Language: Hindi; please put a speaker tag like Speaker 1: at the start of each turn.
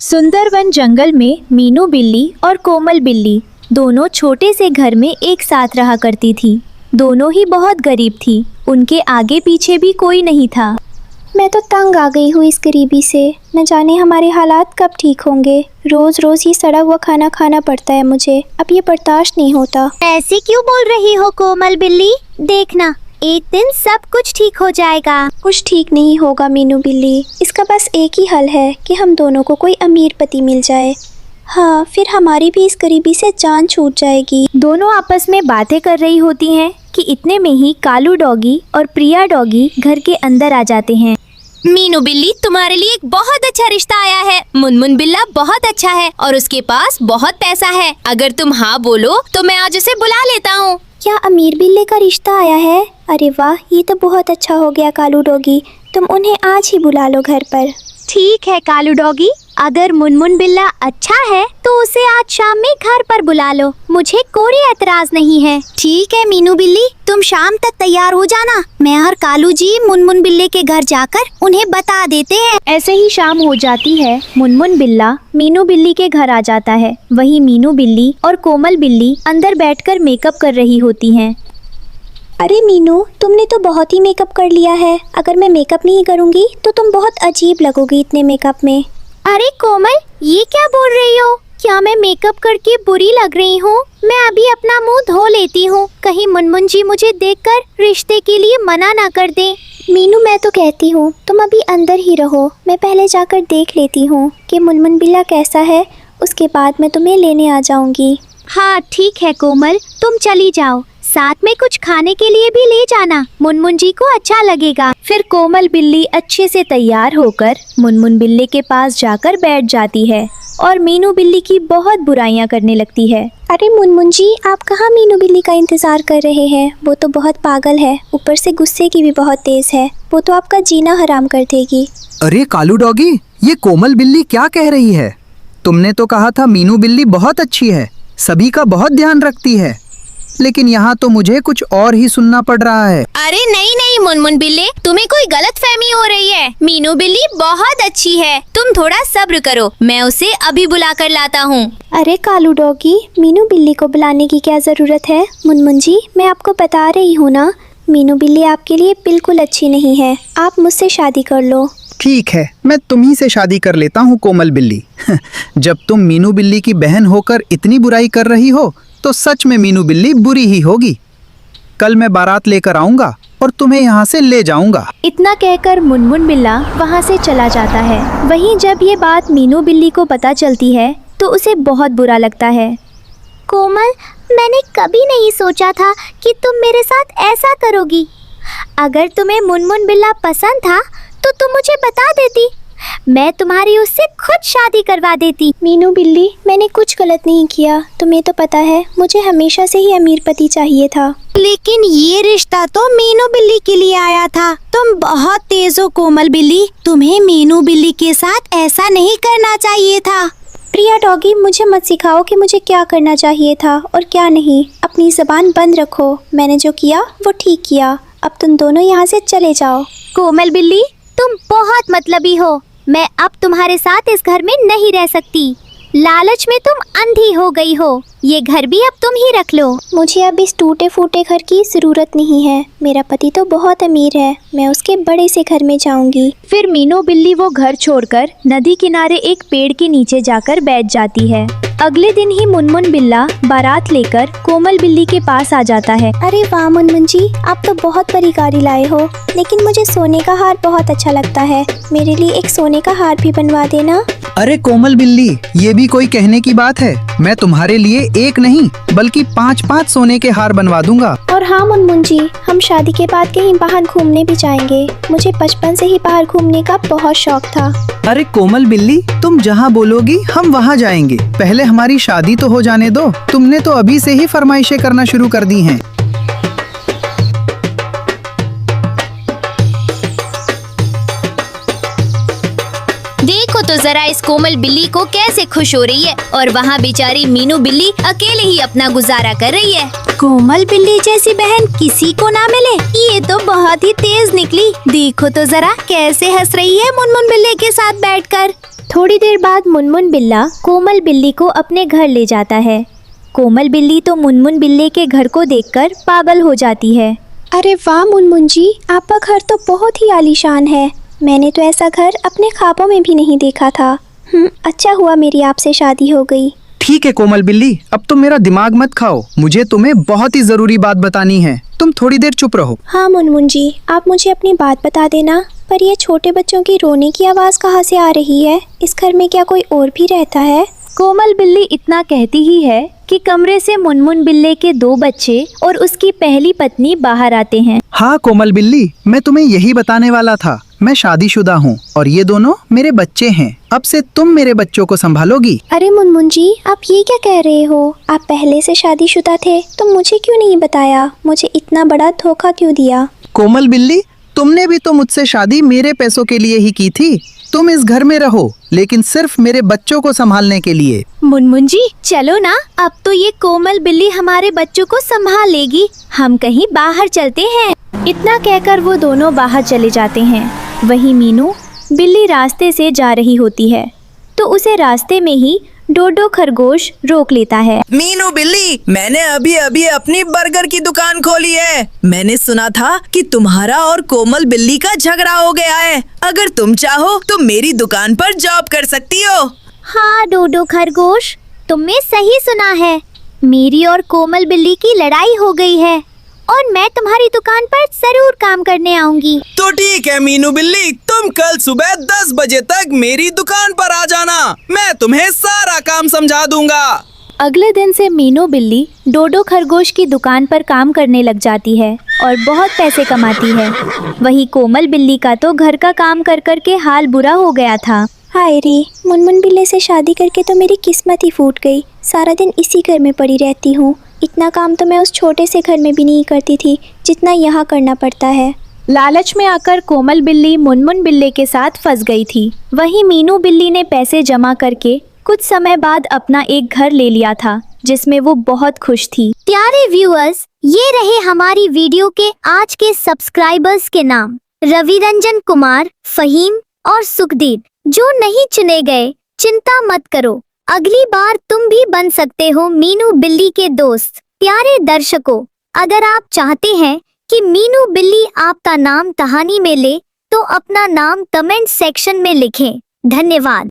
Speaker 1: सुंदरवन जंगल में मीनू बिल्ली और कोमल बिल्ली दोनों छोटे से घर में एक साथ रहा करती थी। दोनों ही बहुत गरीब थी। उनके आगे पीछे भी कोई नहीं था।
Speaker 2: मैं तो तंग आ गई हूँ इस गरीबी से। न जाने हमारे हालात कब ठीक होंगे। रोज रोज ही सड़ा हुआ खाना खाना पड़ता है मुझे। अब ये बर्दाश्त नहीं होता।
Speaker 3: ऐसे क्यों बोल रही हो कोमल बिल्ली? देखना, एक दिन सब कुछ ठीक हो जाएगा।
Speaker 2: कुछ ठीक नहीं होगा मीनू बिल्ली। इसका बस एक ही हल है कि हम दोनों को कोई अमीर पति मिल जाए। हाँ, फिर हमारी भी इस गरीबी से जान छूट जाएगी।
Speaker 1: दोनों आपस में बातें कर रही होती हैं कि इतने में ही कालू डॉगी और प्रिया डॉगी घर के अंदर आ जाते हैं।
Speaker 3: मीनू बिल्ली, तुम्हारे लिए एक बहुत अच्छा रिश्ता आया है। मुनमुन बिल्ला बहुत अच्छा है और उसके पास बहुत पैसा है। अगर तुम हाँ बोलो तो मैं आज उसे बुला लेता हूँ।
Speaker 2: क्या अमीर बिल्ले का रिश्ता आया है? अरे वाह, ये तो बहुत अच्छा हो गया कालू डॉगी। तुम उन्हें आज ही बुला लो घर पर।
Speaker 3: ठीक है कालू डॉगी, अगर मुनमुन बिल्ला अच्छा है तो उसे आज शाम में घर पर बुला लो। मुझे कोई एतराज नहीं है। ठीक है मीनू बिल्ली, तुम शाम तक तैयार हो जाना। मैं और कालू जी मुनमुन बिल्ले के घर जाकर उन्हें बता देते हैं।
Speaker 1: ऐसे ही शाम हो जाती है। मुनमुन बिल्ला मीनू बिल्ली के घर आ जाता है। वहीं मीनू बिल्ली और कोमल बिल्ली अंदर बैठकर मेकअप कर रही होती हैं।
Speaker 2: अरे मीनू, तुमने तो बहुत ही मेकअप कर लिया है। अगर मैं मेकअप नहीं करूँगी तो तुम बहुत अजीब लगोगी इतने मेकअप में।
Speaker 3: अरे कोमल, ये क्या बोल रही हो? क्या मैं मेकअप करके बुरी लग रही हूँ? मैं अभी अपना मुंह धो लेती हूँ। कहीं मुनमुन जी मुझे देखकर रिश्ते के लिए मना ना कर दें।
Speaker 2: मीनू, मैं तो कहती हूँ तुम अभी अंदर ही रहो। मैं पहले जाकर देख लेती हूँ कि मुनमुन बिल्ला कैसा है। उसके बाद मैं तुम्हें लेने आ जाऊँगी।
Speaker 3: हाँ ठीक है कोमल, तुम चली जाओ। साथ में कुछ खाने के लिए भी ले जाना, मुनमुन जी को अच्छा लगेगा।
Speaker 1: फिर कोमल बिल्ली अच्छे से तैयार होकर मुनमुन बिल्ली के पास जाकर बैठ जाती है और मीनू बिल्ली की बहुत बुराइयां करने लगती है।
Speaker 2: अरे मुनमुन जी, आप कहाँ मीनू बिल्ली का इंतजार कर रहे हैं? वो तो बहुत पागल है, ऊपर से गुस्से की भी बहुत तेज है। वो तो आपका जीना हराम कर देगी।
Speaker 4: अरे कालू डॉगी, ये कोमल बिल्ली क्या कह रही है? तुमने तो कहा था मीनू बिल्ली बहुत अच्छी है, सभी का बहुत ध्यान रखती है, लेकिन यहाँ तो मुझे कुछ और ही सुनना पड़ रहा है।
Speaker 3: अरे नहीं नहीं मुनमुन बिल्ली, तुम्हें कोई गलतफहमी हो रही है। मीनू बिल्ली बहुत अच्छी है, तुम थोड़ा सब्र करो, मैं उसे अभी बुला कर लाता हूँ।
Speaker 2: अरे कालू डॉगी, मीनू बिल्ली को बुलाने की क्या जरूरत है? मुनमुन जी, मैं आपको बता रही हूँ ना, मीनू बिल्ली आपके लिए बिल्कुल अच्छी नहीं है। आप मुझसे शादी कर लो।
Speaker 4: ठीक है, मैं तुम्ही से शादी कर लेता हूँ कोमल बिल्ली। जब तुम मीनू बिल्ली की बहन होकर इतनी बुराई कर रही हो तो सच में मीनू बिल्ली बुरी ही होगी। कल मैं बारात लेकर आऊंगा और तुम्हें यहाँ से ले जाऊंगा।
Speaker 1: इतना कहकर मुनमुन बिल्ला वहाँ से चला जाता है। वहीं जब ये बात मीनू बिल्ली को पता चलती है तो उसे बहुत बुरा लगता है।
Speaker 3: कोमल, मैंने कभी नहीं सोचा था कि तुम मेरे साथ ऐसा करोगी। अगर तुम्हें मुनमुन बिल्ला पसंद था तो तुम मुझे बता देती, मैं तुम्हारी उससे खुद शादी करवा देती।
Speaker 2: मीनू बिल्ली, मैंने कुछ गलत नहीं किया। तुम्हें तो पता है मुझे हमेशा से ही अमीर पति चाहिए था।
Speaker 3: लेकिन ये रिश्ता तो मीनू बिल्ली के लिए आया था। तुम बहुत तेज हो कोमल बिल्ली, तुम्हें मीनू बिल्ली के साथ ऐसा नहीं करना चाहिए था।
Speaker 2: प्रिया डॉगी, मुझे मत सिखाओ कि मुझे क्या करना चाहिए था और क्या नहीं। अपनी ज़बान बंद रखो। मैंने जो किया वो ठीक किया। अब तुम दोनों यहाँ से चले जाओ।
Speaker 3: कोमल बिल्ली, तुम बहुत मतलबी हो। मैं अब तुम्हारे साथ इस घर में नहीं रह सकती। लालच में तुम अंधी हो गई हो। ये घर भी अब तुम ही रख लो।
Speaker 2: मुझे अब इस टूटे फूटे घर की ज़रूरत नहीं है। मेरा पति तो बहुत अमीर है, मैं उसके बड़े से घर में जाऊंगी।
Speaker 1: फिर मीनू बिल्ली वो घर छोड़कर नदी किनारे एक पेड़ के नीचे जाकर बैठ जाती है। अगले दिन ही मुनमुन बिल्ला बारात लेकर कोमल बिल्ली के पास आ जाता है।
Speaker 2: अरे वाह मुनमुन जी, आप तो बहुत बड़ी गाड़ी लाए हो, लेकिन मुझे सोने का हार बहुत अच्छा लगता है। मेरे लिए एक सोने का हार भी बनवा देना।
Speaker 4: अरे कोमल बिल्ली, ये भी कोई कहने की बात है? मैं तुम्हारे लिए एक नहीं बल्कि 5-5 सोने के हार बनवा दूंगा।
Speaker 2: और हाँ मुनमुन जी, हम शादी के बाद कहीं बाहर घूमने भी जाएंगे। मुझे बचपन से ही बाहर घूमने का बहुत शौक था।
Speaker 4: अरे कोमल बिल्ली, तुम जहाँ बोलोगी हम वहाँ जाएंगे। पहले हमारी शादी तो हो जाने दो। तुमने तो अभी से ही फरमाइशें करना शुरू कर दी हैं।
Speaker 3: देखो तो जरा इस कोमल बिल्ली को कैसे खुश हो रही है और वहाँ बेचारी मीनू बिल्ली अकेले ही अपना गुजारा कर रही है। कोमल बिल्ली जैसी बहन किसी को ना मिले। ये तो बहुत ही तेज निकली। देखो तो जरा कैसे हंस रही है मुनमुन बिल्ली के साथ बैठकर।
Speaker 1: थोड़ी देर बाद मुनमुन बिल्ला कोमल बिल्ली को अपने घर ले जाता है। कोमल बिल्ली तो मुनमुन बिल्ले के घर को देखकर पागल हो जाती है।
Speaker 2: अरे वाह मुनमुन जी, आपका घर तो बहुत ही आलीशान है। मैंने तो ऐसा घर अपने ख्वाबों में भी नहीं देखा था। अच्छा हुआ मेरी आपसे शादी हो गई।
Speaker 4: ठीक है कोमल बिल्ली, अब तुम मेरा दिमाग मत खाओ। मुझे तुम्हें बहुत ही जरूरी बात बतानी है। तुम थोड़ी देर चुप रहो।
Speaker 2: हाँ मुनमुन जी, आप मुझे अपनी बात बता देना, पर ये छोटे बच्चों की रोने की आवाज़ कहाँ से आ रही है? इस घर में क्या कोई और भी रहता है?
Speaker 1: कोमल बिल्ली इतना कहती ही है कि कमरे से मुनमुन बिल्ले के 2 बच्चे और उसकी पहली पत्नी बाहर आते हैं।
Speaker 4: हाँ कोमल बिल्ली, मैं तुम्हें यही बताने वाला था। मैं शादीशुदा हूँ और ये दोनों मेरे बच्चे हैं। अब से तुम मेरे बच्चों को संभालोगी।
Speaker 2: अरे मुनमुन जी, आप ये क्या कह रहे हो? आप पहले से शादीशुदा थे तो मुझे क्यों नहीं बताया? मुझे इतना बड़ा धोखा क्यों दिया?
Speaker 4: कोमल बिल्ली, तुमने भी तो मुझसे शादी मेरे पैसों के लिए ही की थी। तुम इस घर में रहो, लेकिन सिर्फ मेरे बच्चों को संभालने के लिए।
Speaker 1: मुनमुन जी चलो ना, अब तो ये कोमल बिल्ली हमारे बच्चों को संभाल लेगी। हम कहीं बाहर चलते हैं। इतना कहकर वो दोनों बाहर चले जाते हैं। वहीं मीनू बिल्ली रास्ते से जा रही होती है तो उसे रास्ते में ही डोडो खरगोश रोक लेता है।
Speaker 5: मीनू बिल्ली, मैंने अभी अभी अपनी बर्गर की दुकान खोली है। मैंने सुना था कि तुम्हारा और कोमल बिल्ली का झगड़ा हो गया है। अगर तुम चाहो तो मेरी दुकान पर जॉब कर सकती हो।
Speaker 3: हाँ डोडो खरगोश, तुमने सही सुना है। मेरी और कोमल बिल्ली की लड़ाई हो गई है और मैं तुम्हारी दुकान पर जरूर काम करने आऊंगी।
Speaker 5: तो ठीक है मीनू बिल्ली, तुम कल सुबह 10 बजे तक मेरी दुकान पर आ जाना। मैं तुम्हें सारा काम समझा दूंगा।
Speaker 1: अगले दिन से मीनू बिल्ली डोडो खरगोश की दुकान पर काम करने लग जाती है और बहुत पैसे कमाती है। वही कोमल बिल्ली का तो घर का काम कर कर के हाल बुरा हो गया था।
Speaker 2: हाय रे, मुनमुन बिल्ले से शादी करके तो मेरी किस्मत ही फूट गई। सारा दिन इसी घर में पड़ी रहती हूँ। इतना काम तो मैं उस छोटे से घर में भी नहीं करती थी जितना यहाँ करना पड़ता है।
Speaker 1: लालच में आकर कोमल बिल्ली मुनमुन बिल्ले के साथ फंस गई थी। वहीं मीनू बिल्ली ने पैसे जमा करके कुछ समय बाद अपना एक घर ले लिया था जिसमें वो बहुत खुश थी।
Speaker 3: प्यारे व्यूअर्स, ये रहे हमारी वीडियो के आज के सब्सक्राइबर्स के नाम। रविरंजन कुमार, फहीम और सुखदीप। जो नहीं चुने गए, चिंता मत करो, अगली बार तुम भी बन सकते हो मीनू बिल्ली के दोस्त। प्यारे दर्शकों, अगर आप चाहते हैं कि मीनू बिल्ली आपका नाम कहानी में ले तो अपना नाम कमेंट सेक्शन में लिखें। धन्यवाद।